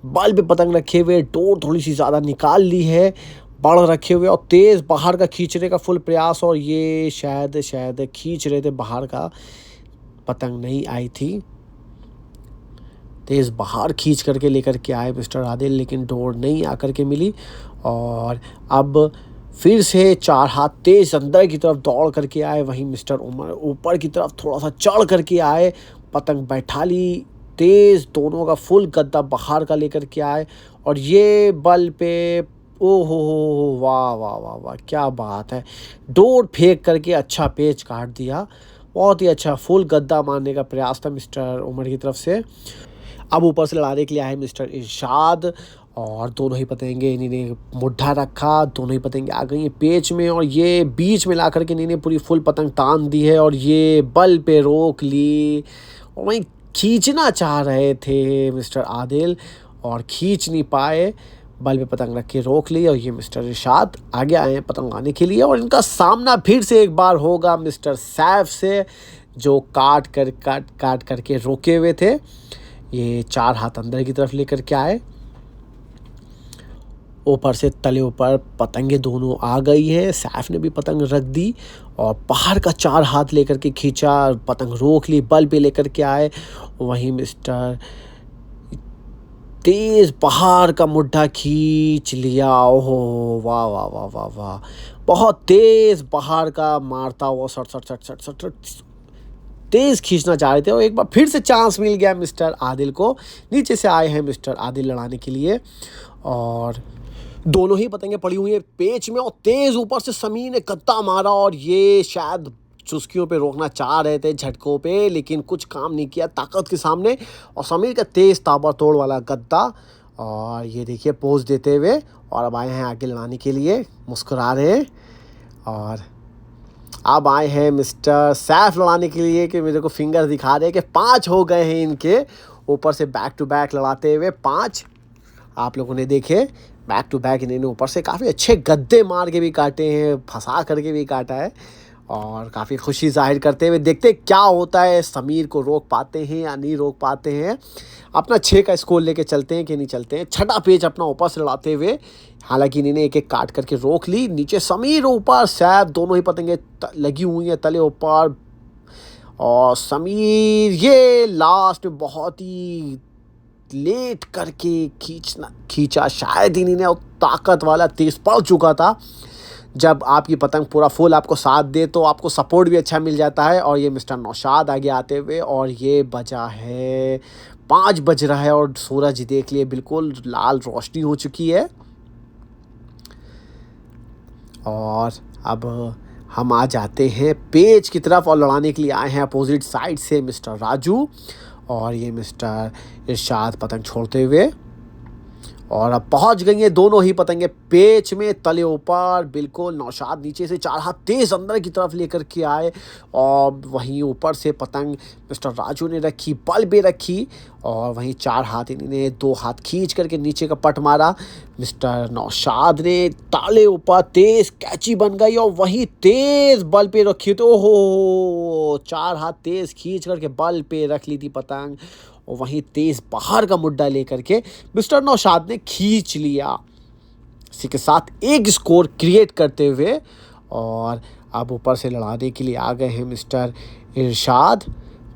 बल पे पतंग रखे हुए, डोर थोड़ी सी ज़्यादा निकाल ली है, बड़ रखे हुए और तेज़ बाहर का खींचने का फुल प्रयास। और ये शायद खींच रहे थे, बाहर का पतंग नहीं आई थी। तेज़ बाहर खींच करके लेकर के आए मिस्टर आदिल, लेकिन डोर नहीं आकर के मिली। और अब फिर से 4 हाथ तेज़ अंदर की तरफ दौड़ करके आए। वहीं मिस्टर उमर ऊपर की तरफ थोड़ा सा चढ़ करके आए, पतंग बैठा ली तेज़, दोनों का फुल गद्दा बाहर का लेकर के आए। और ये बल पे, ओ हो, वाह वाह वाह वाह, क्या बात है। डोर फेंक करके अच्छा पेच काट दिया, बहुत ही अच्छा। फुल गद्दा मारने का प्रयास था मिस्टर उमर की तरफ से। अब ऊपर से लड़ाने के लिए आए मिस्टर इरशाद, और दोनों ही पतंगे इन्होंने मुड्ढा रखा, दोनों ही पतंगे आ गई हैं पेच में। और ये बीच में ला करके इन्होंने पूरी फुल पतंग तान दी है और ये बल पे रोक ली। और वहीं खींचना चाह रहे थे मिस्टर आदिल और खींच नहीं पाए, बल पे पतंग रख के रोक ली। और ये मिस्टर इरशाद आगे आए हैं पतंग आने के लिए, और इनका सामना फिर से एक बार होगा मिस्टर सैफ से, जो काट करके रोके हुए थे। ये 4 हाथ अंदर की तरफ लेकर के आए, ऊपर से तले ऊपर पतंगे दोनों आ गई हैं। सैफ ने भी पतंग रख दी और बाहर का 4 हाथ लेकर के खींचा, पतंग रोक ली, बल पे लेकर के आए। वहीं मिस्टर तेज़ बाहर का मुड्ढा खींच लिया। ओहो, वाह वाह वाह वाह वाह, बहुत तेज़ बाहर का मारता हुआ सट तेज़ खींचना चाह रहे थे। और एक बार फिर से चांस मिल गया मिस्टर आदिल को। नीचे से आए हैं मिस्टर आदिल लड़ाने के लिए, और दोनों ही पतंगे पड़ी हुई हैं पेच में। और तेज़ ऊपर से समीर ने गद्दा मारा, और ये शायद चुस्कियों पे रोकना चाह रहे थे, झटकों पे, लेकिन कुछ काम नहीं किया ताकत के सामने। और समीर का तेज़ ताबड़तोड़ वाला गद्दा, और ये देखिए पोज देते हुए। और अब आए हैं आगे लड़ाने के लिए, मुस्कुरा रहे हैं। और अब आए हैं मिस्टर सैफ लड़ाने के लिए, कि मेरे को फिंगर दिखा रहे हैं कि 5 हो गए हैं इनके। ऊपर से बैक टू बैक लड़ाते हुए 5 आप लोगों ने देखे, बैक टू बैक इन्होंने ऊपर से काफ़ी अच्छे गद्दे मार के भी काटे हैं, फंसा करके भी काटा है। और काफ़ी खुशी जाहिर करते हुए, देखते क्या होता है, समीर को रोक पाते हैं या नहीं रोक पाते हैं। अपना 6 का स्कोर लेके चलते हैं कि नहीं चलते हैं। 6ठा पेज अपना ऊपर से लड़ाते हुए, हालांकि इन्होंने एक एक काट करके रोक ली। नीचे समीर, ऊपर सैफ, दोनों ही पतंगे लगी हुई हैं तले ऊपर। और समीर ये लास्ट में बहुत ही लेट करके खींचा, शायद इन्होंने ताकत वाला तेज पड़ चुका था। जब आपकी पतंग पूरा फुल आपको साथ दे तो आपको सपोर्ट भी अच्छा मिल जाता है। और ये मिस्टर नौशाद आगे आते हुए, और ये बजा है 5 बज रहा है, और सूरज देख लिए बिल्कुल लाल रोशनी हो चुकी है। और अब हम आ जाते हैं पेज की तरफ, और लड़ाने के लिए आए हैं अपोजिट साइड से मिस्टर राजू, और ये मिस्टर इरशाद पतंग छोड़ते हुए। और अब पहुंच गई हैं दोनों ही पतंगे पेच में तले ऊपर बिल्कुल। नौशाद नीचे से 4 हाथ तेज़ अंदर की तरफ लेकर के आए, और वहीं ऊपर से पतंग मिस्टर राजू ने रखी, बल पे रखी। और वहीं 4 हाथ इन्होंने 2 हाथ खींच करके नीचे का पट मारा। मिस्टर नौशाद ने ताले ऊपर तेज़ कैची बन गई, और वहीं तेज़ बल पे रखी। तो ओहो, 4 हाथ तेज़ खींच करके बल पे रख ली थी पतंग, और वहीं तेज़ बाहर का मुड्ढा लेकर के मिस्टर नौशाद ने खींच लिया, इसी के साथ एक स्कोर क्रिएट करते हुए। और अब ऊपर से लड़ाने के लिए आ गए हैं मिस्टर इरशाद।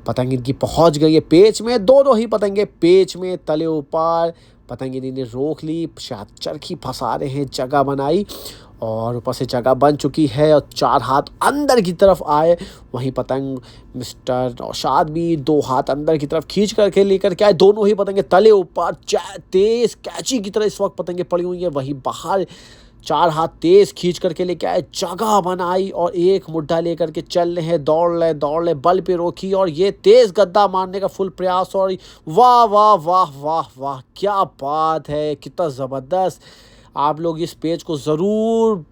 पतंग इनकी पहुंच गई है पेच में, दोनों ही पतंगे पेच में तले ऊपर। पतंग इन्हीं ने रोक ली, शायद चरखी फंसा रहे हैं, जगह बनाई और ऊपर से जगह बन चुकी है और 4 हाथ अंदर की तरफ आए। वहीं पतंग मिस्टर नौशाद भी 2 हाथ अंदर की तरफ खींच करके लेकर के आए। दोनों ही पतंगे तले ऊपर तेज कैची की तरह इस वक्त पतंगे पड़ी हुई हैं। वहीं बाहर 4 हाथ तेज खींच करके लेके आए, जगह बनाई और एक मुड्ढा लेकर के चल रहे हैं। दौड़ ले बल पे रोकी और ये तेज गद्दा मारने का फुल प्रयास। और वाह वाह वाह वाह वाह, क्या बात है, कितना ज़बरदस्त। आप लोग इस पेज को ज़रूर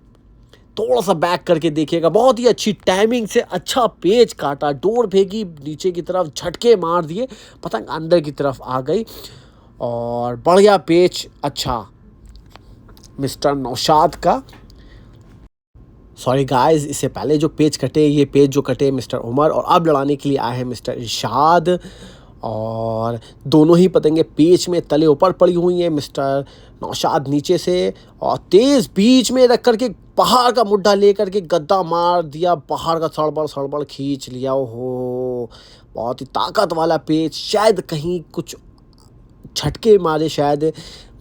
थोड़ा सा बैक करके देखिएगा। बहुत ही अच्छी टाइमिंग से अच्छा पेज काटा, डोर फेंकी नीचे की तरफ, झटके मार दिए, पतंग अंदर की तरफ आ गई और बढ़िया पेज। अच्छा मिस्टर नौशाद का, सॉरी गाइस, इससे पहले जो पेज कटे, ये पेज जो कटे मिस्टर उमर, और अब लड़ाने के लिए आए हैं मिस्टर इरशाद। और दोनों ही पतंगे पेच में तले ऊपर पड़ी हुई हैं। मिस्टर नौशाद नीचे से और तेज़ बीच में रख कर के पहाड़ का मुड्ढा लेकर के गद्दा मार दिया, पहाड़ का सड़बड़ खींच लिया। ओहो, बहुत ही ताकत वाला पेच। शायद कहीं कुछ झटके मारे, शायद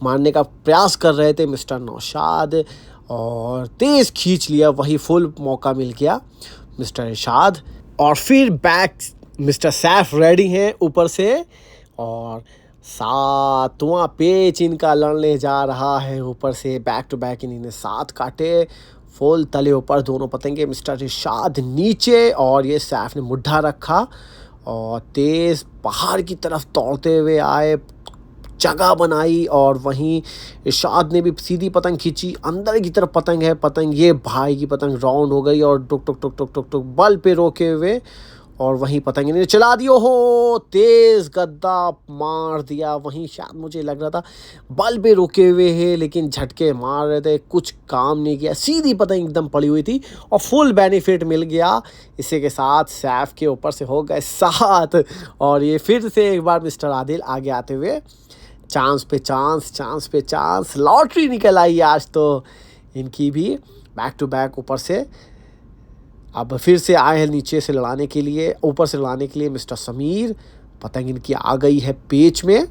मारने का प्रयास कर रहे थे मिस्टर नौशाद और तेज़ खींच लिया। वही फुल मौका मिल गया मिस्टर इरशाद। और फिर बैक मिस्टर सैफ रेडी हैं ऊपर से और 7वां पेच इनका लड़ने जा रहा है ऊपर से। बैक टू बैक इन्होंने 7 काटे, फुल तले ऊपर दोनों पतंगे। मिस्टर इरशाद नीचे और ये सैफ ने मुड्ढा रखा और तेज़ पहाड़ की तरफ दौड़ते हुए आए, जगह बनाई। और वहीं इरशाद ने भी सीधी पतंग खींची, अंदर की तरफ पतंग है। पतंग ये भाई की पतंग राउंड हो गई और टुक टुक टुक टुक टुक टुक बल पे रोके हुए और वहीं पतंग ने चला दियो हो, तेज़ गद्दा मार दिया। वहीं शायद मुझे लग रहा था बल पे रुके हुए हैं लेकिन झटके मार रहे थे, कुछ काम नहीं किया, सीधी पतंग एकदम पड़ी हुई थी और फुल बेनिफिट मिल गया। इसी के साथ सैफ के ऊपर से हो गए 7 और ये फिर से एक बार मिस्टर आदिल आगे आते हुए चांस पे चांस, लॉटरी निकल आई आज तो इनकी भी। बैक टू बैक ऊपर से अब फिर से आए हैं नीचे से लड़ाने के लिए, ऊपर से लड़ाने के लिए मिस्टर समीर। पतंग इनकी आ गई है पेच में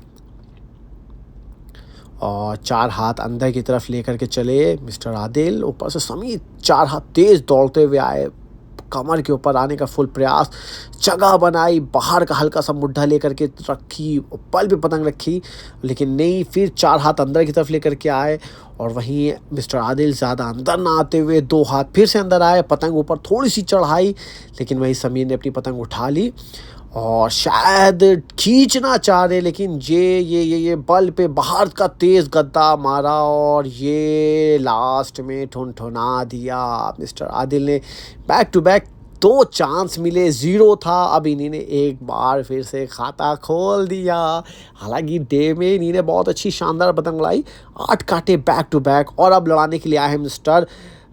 और 4 हाथ अंदर की तरफ लेकर के चले मिस्टर आदिल। ऊपर से समीर 4 हाथ तेज़ दौड़ते हुए आए, कमर के ऊपर आने का फुल प्रयास, जगह बनाई, बाहर का हल्का सा मुड्ढा लेकर के रखी, पल पे पतंग रखी लेकिन नहीं। फिर 4 हाथ अंदर की तरफ लेकर के आए और वहीं मिस्टर आदिल ज़्यादा अंदर ना आते हुए 2 हाथ फिर से अंदर आए, पतंग ऊपर थोड़ी सी चढ़ाई लेकिन वहीं समीर ने अपनी पतंग उठा ली और शायद खींचना चाह रहे लेकिन ये बल पे बाहर का तेज़ गद्दा मारा और ये लास्ट में ठुनठुना दिया मिस्टर आदिल ने। बैक टू बैक 2 चांस मिले, 0 था। अब इन्हीं ने एक बार फिर से खाता खोल दिया। हालांकि डे में इन्हीं ने बहुत अच्छी शानदार पतंग लाई, 8 काटे बैक टू बैक। और अब लड़ाने के लिए आए हैं मिस्टर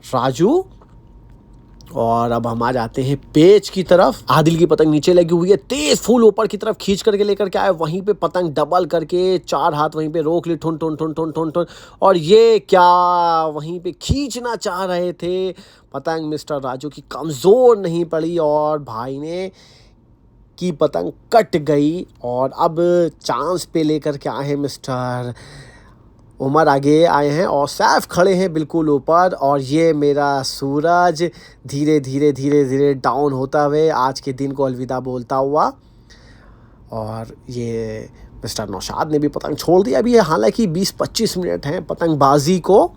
राजू। और अब हम आ जाते हैं पेच की तरफ। आदिल की पतंग नीचे लगी हुई है, तेज फूल ऊपर की तरफ खींच करके लेकर के आए, वहीं पे पतंग डबल करके 4 हाथ वहीं पे रोक ली, ठुन ठुन ठुन ठुन ठुन ठुन। और ये क्या, वहीं पे खींचना चाह रहे थे, पतंग मिस्टर राजू की कमज़ोर नहीं पड़ी और भाई ने की पतंग कट गई। और अब चांस पे लेकर के आए हैं मिस्टर उमर, आगे आए हैं और सैफ खड़े हैं बिल्कुल ऊपर। और ये मेरा सूरज धीरे धीरे डाउन होता हुए आज के दिन को अलविदा बोलता हुआ। और ये मिस्टर नौशाद ने भी पतंग छोड़ दिया अभी है। हालांकि 20-25 मिनट हैं पतंगबाजी को,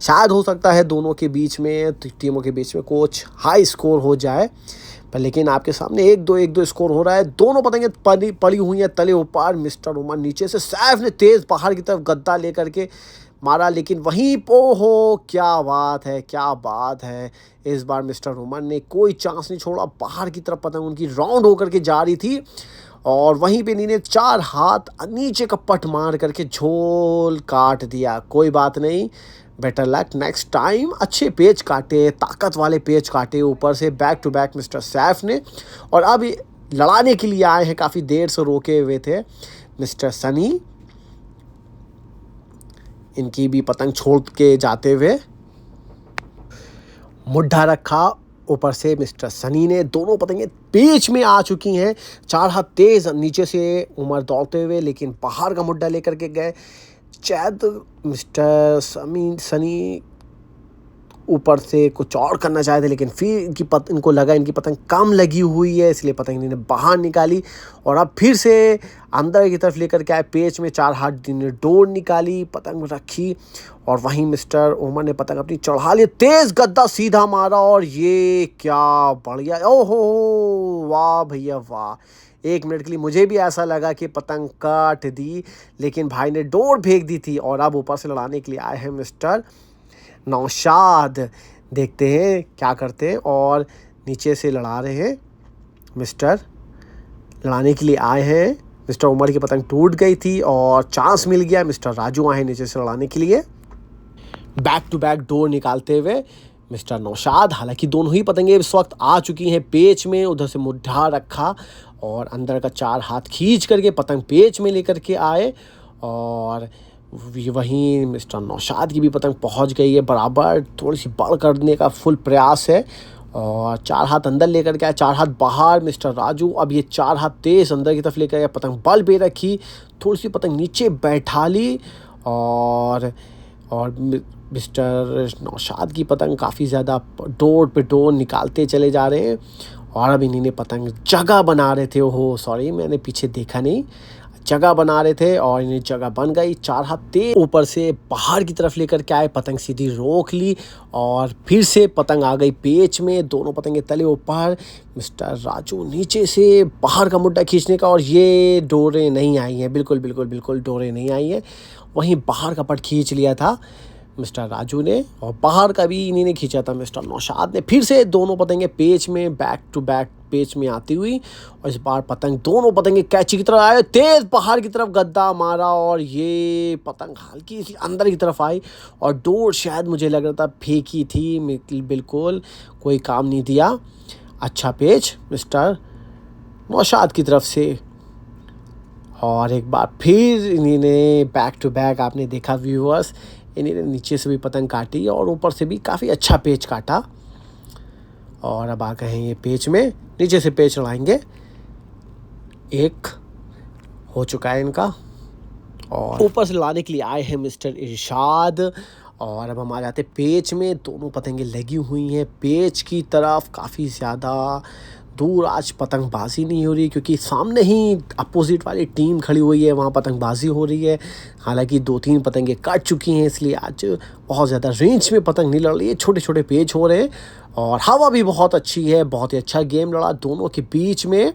शायद हो सकता है दोनों के बीच में, टीमों के बीच में कुछ हाई स्कोर हो जाए, पर लेकिन आपके सामने 1-2 स्कोर हो रहा है। दोनों पतंगें पड़ी हुई हैं तले ऊपर। मिस्टर उमर नीचे से, सैफ ने तेज़ बाहर की तरफ गद्दा लेकर के मारा लेकिन वहीं हो, क्या बात है। इस बार मिस्टर उमर ने कोई चांस नहीं छोड़ा, बाहर की तरफ पतंग उनकी राउंड होकर के जा रही थी और वहीं पे इन्होंने 4 हाथ नीचे का पट मार करके झोल काट दिया। कोई बात नहीं, बेटर लक नेक्स्ट टाइम। अच्छे पेज काटे, ताकत वाले पेज काटे ऊपर से back to back mister Saif ने। और अब लड़ाने के लिए आए हैं, काफ़ी देर से रोके हुए थे मिस्टर सनी। इनकी भी पतंग छोड़ के जाते हुए मुड्ढा रखा, ऊपर से मिस्टर सनी ने दोनों पतंगे पेच में आ चुकी हैं। 4 हाथ तेज नीचे से उमर दौड़ते हुए लेकिन बाहर का मुड्डा लेकर के गए। शायद मिस्टर सनी ऊपर से कुछ और करना चाहे थे, लेकिन फिर इनको लगा इनकी पतंग कम लगी हुई है, इसलिए पतंग इन्होंने बाहर निकाली और अब फिर से अंदर की तरफ लेकर के आए। पेच में 4 हाथ ने डोर निकाली, पतंग रखी और वहीं मिस्टर उमर ने पतंग अपनी चढ़ा ली, तेज गद्दा सीधा मारा और ये क्या बढ़िया, ओहो वाह भैया वाह। 1 मिनट के लिए मुझे भी ऐसा लगा कि पतंग काट दी, लेकिन भाई ने डोर फेंक दी थी। और अब ऊपर से लड़ाने के लिए आए हैं मिस्टर नौशाद। देखते हैं क्या करते हैं और नीचे से लड़ा रहे हैं। मिस्टर लड़ाने के लिए आए हैं। मिस्टर उमर की पतंग टूट गई थी और चांस मिल गया। मिस्टर राजू आए नीचे से लड़ाने के लिए। बैक टू बैक डोर निकालते हुए मिस्टर नौशाद, हालांकि दोनों ही पतंगे इस वक्त आ चुकी हैं पेच में। उधर से मुड्ढा रखा और अंदर का 4 हाथ खींच करके पतंग पेच में लेकर के आए और वहीं मिस्टर नौशाद की भी पतंग पहुंच गई है बराबर। थोड़ी सी बड़ करने का फुल प्रयास है और 4 हाथ अंदर लेकर के आए, 4 हाथ बाहर मिस्टर राजू। अब ये 4 हाथ तेज अंदर की तरफ लेकर आए, पतंग बल पे रखी, थोड़ी सी पतंग नीचे बैठा ली और मिस्टर नौशाद की पतंग काफ़ी ज़्यादा डोर पे डोर निकालते चले जा रहे हैं और अब इन्हीं ने पतंग जगह बना रहे थे। ओहो सॉरी, मैंने पीछे देखा नहीं, जगह बना रहे थे और इन्हें जगह बन गई। 4 हाथ तेज ऊपर से बाहर की तरफ लेकर के आए, पतंग सीधी रोक ली और फिर से पतंग आ गई पेच में। दोनों पतंगे तले ऊपर, मिस्टर राजू नीचे से बाहर का मुड्डा खींचने का और ये डोरें नहीं आई हैं, बिल्कुल डोरें नहीं आई हैं। वहीं बाहर का पट खींच लिया था मिस्टर राजू ने और बाहर का भी इन्हीं ने खींचा था मिस्टर नौशाद ने। फिर से दोनों पतंगे पेच में बैक टू बैक पेच में आती हुई और इस बार दोनों पतंगे कैची की तरफ आए, तेज बाहर की तरफ गद्दा मारा और ये पतंग हल्की सी अंदर की तरफ आई और डोर शायद मुझे लग रहा था फेंकी थी, बिल्कुल कोई काम नहीं दिया। अच्छा पेच मिस्टर नौशाद की तरफ से और एक बार फिर इन्हीं ने बैक टू बैक, आपने देखा व्यूअर्स, इन्हीं ने नीचे से भी पतंग काटी और ऊपर से भी काफ़ी अच्छा पेच काटा और अब आ गए हैं ये पेच में। नीचे से पेच लड़ाएंगे, एक हो चुका है इनका और ऊपर से लड़ाने के लिए आए हैं मिस्टर इरशाद और अब हम आ जाते पेच में। दोनों पतंगे लगी हुई हैं पेच की तरफ, काफ़ी ज़्यादा दूर आज पतंगबाजी नहीं हो रही क्योंकि सामने ही अपोजिट वाली टीम खड़ी हुई है, वहाँ पतंगबाजी हो रही है। हालांकि 2-3 पतंगे कट चुकी हैं, इसलिए आज बहुत ज़्यादा रेंज में पतंग नहीं लड़ रही है, छोटे छोटे पेच हो रहे हैं और हवा भी बहुत अच्छी है। बहुत ही अच्छा गेम लड़ा दोनों के बीच में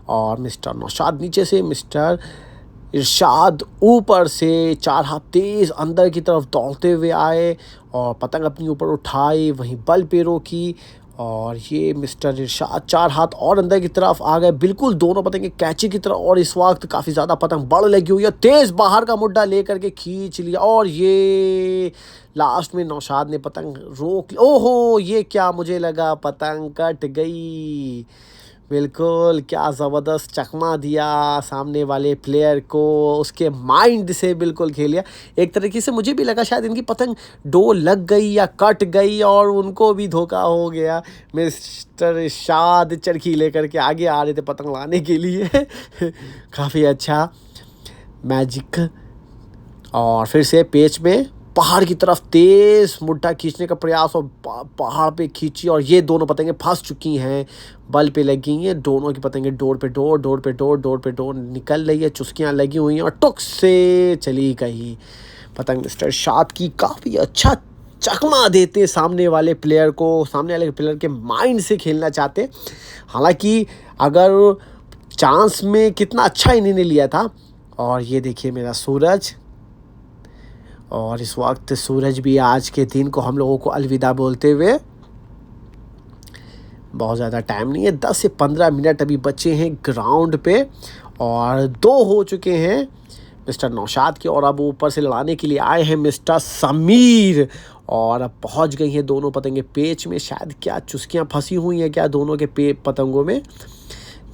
और मिस्टर नौशाद नीचे से, मिस्टर इरशाद ऊपर से 4 हाथ तेज़ अंदर की तरफ दौड़ते हुए आए और पतंग अपनी ऊपर उठाई, वहीं बल पे रोकी और ये मिस्टर इरशाद 4 हाथ और अंदर की तरफ आ गए, बिल्कुल दोनों पतंगे कैची की तरफ और इस वक्त काफ़ी ज़्यादा पतंग बड़ लगी हुई है, तेज़ बाहर का मुड्डा लेकर के खींच लिया और ये लास्ट में नौशाद ने पतंग रोक ली। ओहो ये क्या, मुझे लगा पतंग कट गई। बिल्कुल क्या ज़बरदस्त चकमा दिया सामने वाले प्लेयर को, उसके माइंड से बिल्कुल खेलिया। एक तरीके से मुझे भी लगा शायद इनकी पतंग डोर लग गई या कट गई और उनको भी धोखा हो गया। मिस्टर इरशाद चरखी लेकर के आगे आ रहे थे पतंग लाने के लिए काफ़ी अच्छा मैजिक और फिर से पेच में पहाड़ की तरफ तेज़ मुड्ढा खींचने का प्रयास और पहाड़ पे खींची और ये दोनों पतंगे फंस चुकी हैं, बल पे लगी हैं। दोनों की पतंगे डोर पे डोर निकल रही है, चुस्कियाँ लगी हुई हैं और टुक से चली गई पतंग। मिस्टर इरशाद की काफ़ी अच्छा चकमा देते सामने वाले प्लेयर को, सामने वाले प्लेयर के माइंड से खेलना चाहते। हालांकि अगर चांस में कितना अच्छा इन्होंने लिया था। और ये देखिए मेरा सूरज, और इस वक्त सूरज भी आज के दिन को हम लोगों को अलविदा बोलते हुए, बहुत ज़्यादा टाइम नहीं है, 10 से 15 मिनट अभी बचे हैं ग्राउंड पे और 2 हो चुके हैं मिस्टर नौशाद के और अब ऊपर से लड़ाने के लिए आए हैं मिस्टर समीर और अब पहुंच गई हैं दोनों पतंगे पेच में। शायद क्या चुस्कियां फंसी हुई हैं क्या दोनों के पतंगों में,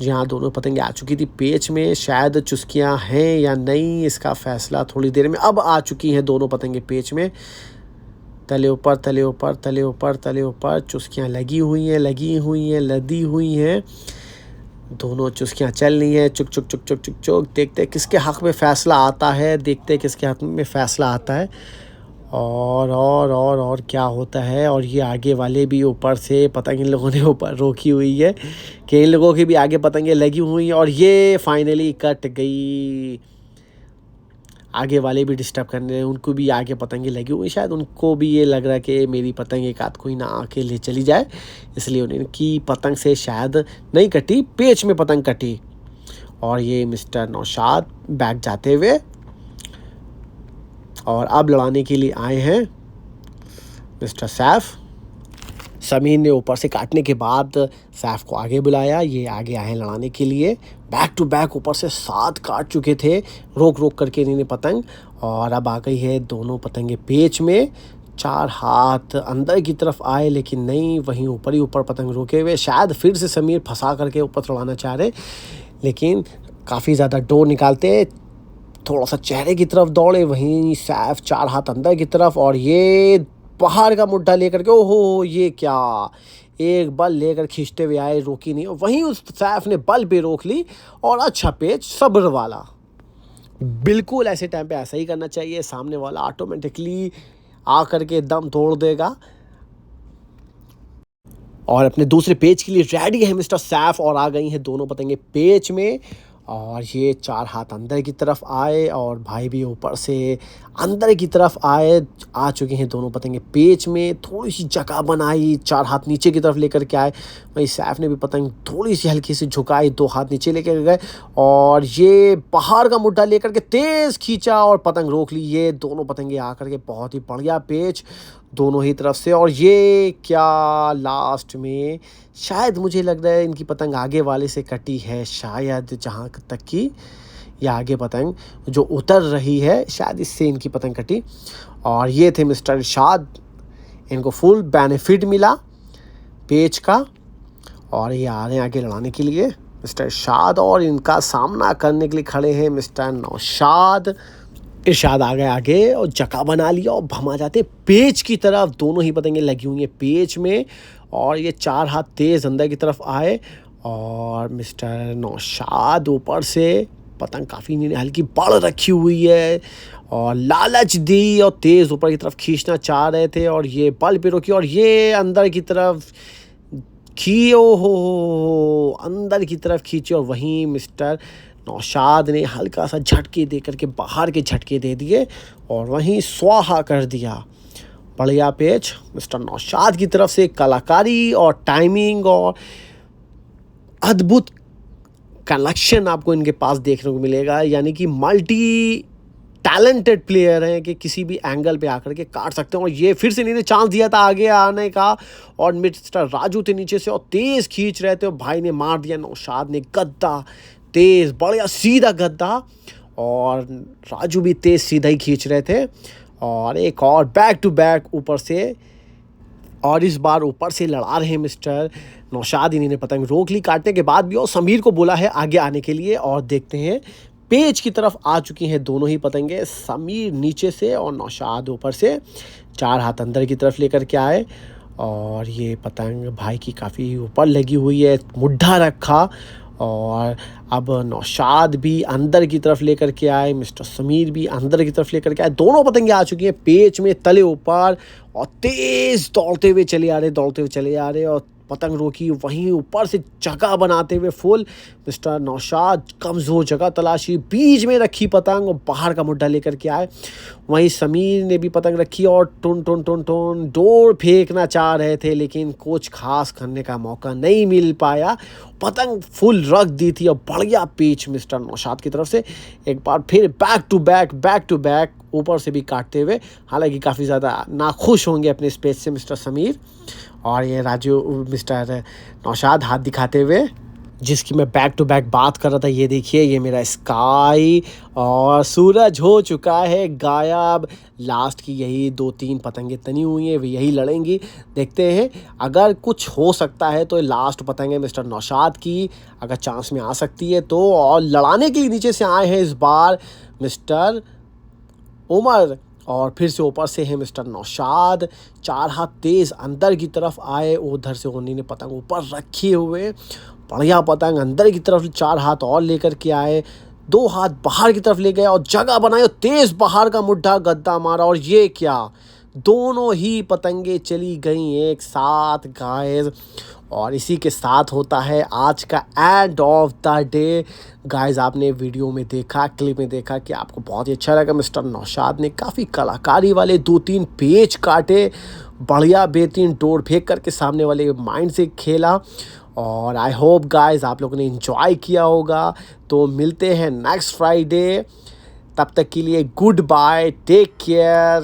जहाँ दोनों पतंगे आ चुकी थी पेच में। शायद चुस्कियां हैं या नहीं, इसका फैसला थोड़ी देर में। अब आ चुकी हैं दोनों पतंगे पेच में, तले ऊपर, तले ऊपर, तले ऊपर, तले ऊपर, चुस्कियाँ लगी हुई हैं, लगी हुई हैं, लदी हुई हैं। दोनों चुस्कियाँ चल रही हैं, चुक चुक चुक चुक चुक चुक। देखते हैं किसके हक़ में फ़ैसला आता है, देखते हैं किसके हक़ में फ़ैसला आता है। और क्या होता है। और ये आगे वाले भी ऊपर से पतंग इन लोगों ने ऊपर रोकी हुई है कि इन लोगों की भी आगे पतंगें लगी हुई हैं और ये फाइनली कट गई। आगे वाले भी डिस्टर्ब करने रहे, उनको भी आगे पतंगे लगी हुई, शायद उनको भी ये लग रहा है कि मेरी पतंग एक आध कोई ना आके ले चली जाए, इसलिए उनकी पतंग से शायद नहीं कटी, पेच में पतंग कटी। और ये मिस्टर नौशाद बैक जाते हुए और अब लड़ाने के लिए आए हैं मिस्टर सैफ। समीर ने ऊपर से काटने के बाद सैफ को आगे बुलाया, ये आगे आए लड़ाने के लिए। बैक टू बैक ऊपर से 7 काट चुके थे रोक रोक करके इन्होंने पतंग, और अब आ गई है दोनों पतंगे पेच में। 4 हाथ अंदर की तरफ आए लेकिन नहीं, वहीं ऊपर ही ऊपर पतंग रोके हुए। शायद फिर से समीर फंसा करके ऊपर चढ़ाना चाह रहे, लेकिन काफ़ी ज़्यादा डोर निकालते थोड़ा सा चेहरे की तरफ दौड़े, वहीं सैफ 4 हाथ अंदर की तरफ। और ये पहाड़ का मुड्ढा लेकर के, ओहो ये क्या, एक बल लेकर खींचते हुए आए, रोकी नहीं। वहीं उस सैफ ने बल पे रोक ली और अच्छा पेच सब्र वाला। बिल्कुल ऐसे टाइम पे ऐसा ही करना चाहिए, सामने वाला ऑटोमेटिकली आ करके दम तोड़ देगा। और अपने दूसरे पेच के लिए रेडी है मिस्टर सैफ, और आ गई हैं दोनों पतंगे पेच में। और ये 4 हाथ अंदर की तरफ आए और भाई भी ऊपर से अंदर की तरफ आ चुके हैं दोनों पतंगे पेच में। थोड़ी सी जगह बनाई, 4 हाथ नीचे की तरफ लेकर के आए। वहीं सैफ ने भी पतंग थोड़ी सी हल्की सी झुकाई, 2 हाथ नीचे लेकर गए और ये पहाड़ का मुड्ढा लेकर के तेज़ खींचा और पतंग रोक ली। ये दोनों पतंगे आकर के बहुत ही बढ़िया पेच दोनों ही तरफ से। और ये क्या लास्ट में शायद मुझे लग रहा है इनकी पतंग आगे वाले से कटी है, शायद जहाँ तक कि या आगे पतंग जो उतर रही है शायद इससे इनकी पतंग कटी। और ये थे मिस्टर इरशाद, इनको फुल बेनिफिट मिला पेच का, और ये आ रहे हैं आगे लड़ाने के लिए मिस्टर इरशाद, और इनका सामना करने के लिए खड़े हैं मिस्टर नौशाद। इरशाद आ गए आगे और जगह बना लिया और भमा जाते पेच की तरफ। दोनों ही पतंगे लगी हुई हैं पेच में, और ये 4 हाथ तेज़ अंदर की तरफ आए और मिस्टर नौशाद ऊपर से पतंग काफ़ी हल्की बड़ रखी हुई है और लालच दी और तेज़ ऊपर की तरफ खींचना चाह रहे थे, और ये बल पे रोकी और ये अंदर की तरफ अंदर की तरफ खींची। और वहीं मिस्टर नौशाद ने हल्का सा झटके दे करके बाहर के झटके दे दिए और वहीं स्वाहा कर दिया। बढ़िया पेच मिस्टर नौशाद की तरफ से, कलाकारी और टाइमिंग और अद्भुत कनेक्शन आपको इनके पास देखने को मिलेगा। यानी कि मल्टी टैलेंटेड प्लेयर हैं कि किसी भी एंगल पे आकर के काट सकते हैं। और ये फिर से इन्होंने चांस दिया था आगे आने का, और मिस्टर राजू थे नीचे से और तेज़ खींच रहे थे और भाई ने मार दिया। नौशाद ने गद्दा तेज़ बढ़िया सीधा गद्दा, और राजू भी तेज़ सीधा ही खींच रहे थे। और एक और बैक टू बैक ऊपर से, और इस बार ऊपर से लड़ा रहे हैं मिस्टर नौशाद। इन्होंने पतंग रोक ली काटने के बाद भी, और समीर को बोला है आगे आने के लिए। और देखते हैं पेच की तरफ आ चुकी हैं दोनों ही पतंगे, समीर नीचे से और नौशाद ऊपर से। 4 हाथ अंदर की तरफ लेकर के आए और ये पतंग भाई की काफ़ी ऊपर लगी हुई है, मुड्ढा रखा। और अब नौशाद भी अंदर की तरफ लेकर के आए, मिस्टर समीर भी अंदर की तरफ लेकर के आए। दोनों पतंगे आ चुकी हैं पेच में तले ऊपर और तेज़ दौड़ते हुए चले आ रहे और पतंग रोकी। वहीं ऊपर से जगह बनाते हुए फुल मिस्टर नौशाद कमज़ोर जगह तलाशी, बीच में रखी पतंग और बाहर का मुड्ढा लेकर के आए। वहीं समीर ने भी पतंग रखी और टुन टुन टुन टुन डोर फेंकना चाह रहे थे, लेकिन कुछ खास करने का मौका नहीं मिल पाया। पतंग फुल रख दी थी और बढ़िया पेच मिस्टर नौशाद की तरफ से। एक बार फिर बैक टू बैक ऊपर से भी काटते हुए, हालांकि काफ़ी ज़्यादा नाखुश होंगे अपने स्पेस से मिस्टर समीर। और ये राजू मिस्टर नौशाद हाथ दिखाते हुए, जिसकी मैं बैक टू बैक बात कर रहा था। ये देखिए, ये मेरा स्काई, और सूरज हो चुका है गायब। लास्ट की यही 2-3 पतंगे तनी हुई हैं, वे यही लड़ेंगी। देखते हैं, अगर कुछ हो सकता है तो लास्ट पतंगे मिस्टर नौशाद की अगर चांस में आ सकती है तो। और लड़ाने के लिए नीचे से आए हैं इस बार मिस्टर उमर, और फिर से ऊपर से है मिस्टर नौशाद, 4 हाथ तेज़ अंदर की तरफ आए, उधर से उन्हीं ने पतंग ऊपर रखे हुए, बढ़िया पतंग अंदर की तरफ 4 हाथ और लेकर के आए, 2 हाथ बाहर की तरफ ले गए और जगह बनाई और तेज़ बाहर का मुड्ढा गद्दा मारा, और ये क्या, दोनों ही पतंगे चली गई एक साथ गाइस। और इसी के साथ होता है आज का end of the day. Guys आपने वीडियो में देखा, क्लिप में देखा कि आपको बहुत ही अच्छा लगा। मिस्टर नौशाद ने काफ़ी कलाकारी वाले 2-3 पेच काटे, बढ़िया बेहतरीन डोर फेंक करके सामने वाले के माइंड से खेला। और आई होप गाइस आप लोगों ने इन्जॉय किया होगा। तो मिलते हैं नेक्स्ट फ्राइडे, तब तक के लिए गुड बाय, टेक केयर।